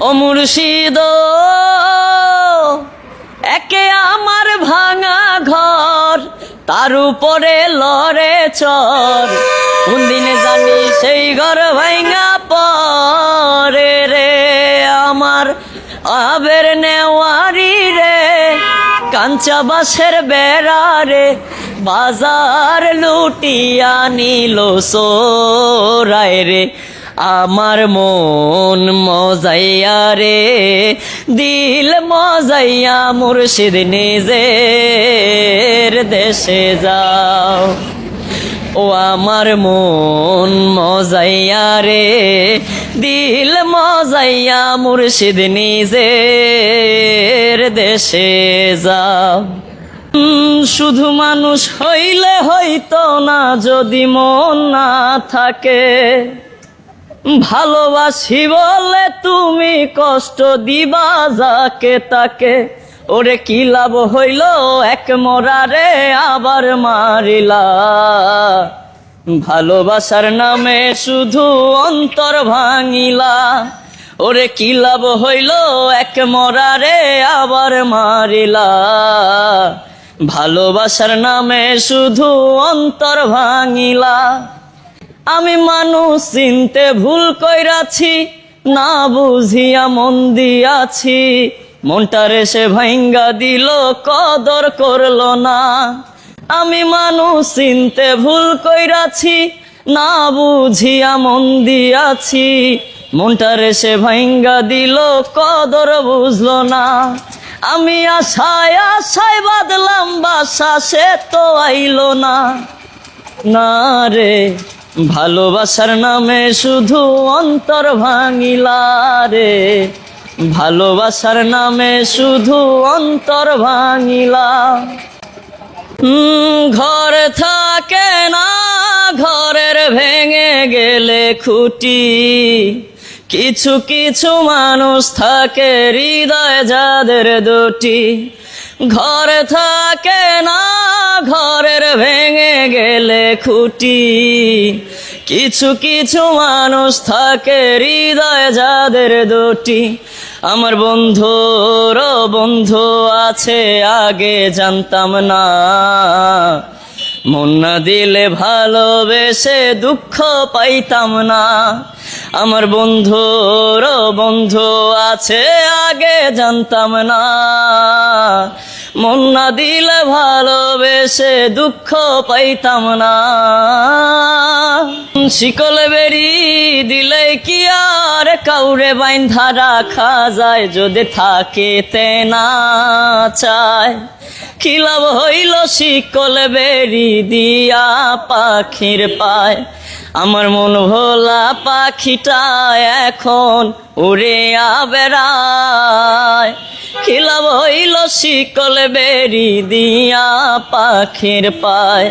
ও মুর্শিদ একে আমার ভাঙা ঘর, তার উপরে লড়ে চর। কোন দিনে জানি সেই ঘর ভাঙা পরে রে আমার আবের নেওয়ারি রে, কাঞ্চা বাঁশের বেড়া রে, বাজার লুটিয়া নিল চোরায় রে। আমার মন মজাইয়া রে, দিল মজাইয়া মুর্শিদ নিজের দেশে যাও। ও আমার মন মজাইয়া রে, দিল মজাইয়া মুর্শিদ নিজের দেশে যাও। শুধু মানুষ হইলে হইতো না যদি মন না থাকে, ভালোবাসি বলে তুমি কষ্ট দিবা যাকে তাকে। ওরে কি লাভ হইল এক মরারে আবার মারিলা, ভালোবাসার নামে শুধু অন্তর ভাঙিলা। ওরে কি লাভ হইল এক মরারে আবার মারিলা, ভালোবাসার নামে শুধু অন্তর ভাঙিলা। আমি মানুষ চিনতে ভুল কইরাছি, না বুঝিয়া মন দিয়াছি, মনটারে সে ভাঙ্গা দিল কদর করলো না। আমি মানুষ চিনতে ভুল কইরাছি, না বুঝিয়া মন দিয়াছি, মনটারে সে ভাঙ্গা দিল কদর বুঝলো না। আমি আশায় আশায় বাঁধলাম বাসা, সে তো আইলো না। না রে ভালোবাসার নামে শুধু অন্তর ভাঙিলা রে, ভালোবাসার নামে শুধু অন্তর ভাঙিলা। ঘর থাকে না ঘরের ভেঙে গেলে খুঁটি, কিছু কিছু মানুষ থাকে হৃদয় যাদের দুটি। ঘর থাকে না ঘরের ভেঙে গেলে খুঁটি, কিছু কিছু মানুষ থাকে হৃদয় যাদের দুটি। আমার বন্ধুর বন্ধু আছে আগে জানতাম না, মন না দিলে ভালোবেসে দুঃখ পাইতাম না। আমার বন্ধুর বন্ধু আছে আগে জানতাম না, মন না দিলে ভালোবেসে দুঃখ পাইতাম না। শিকল বেরি দিলে কি আর কাউরে বাইন্ধা রাখা যায়, যদি থাকিতে না চায়। কি লাভ হইল শিকল বেরি দিয়া পাখির পায়, আমার মন ভোলা পাখিটা এখন উড়ে বেড়ায়। কি লাভ হইল শিকল বেরি দিয়া পাখির পায়।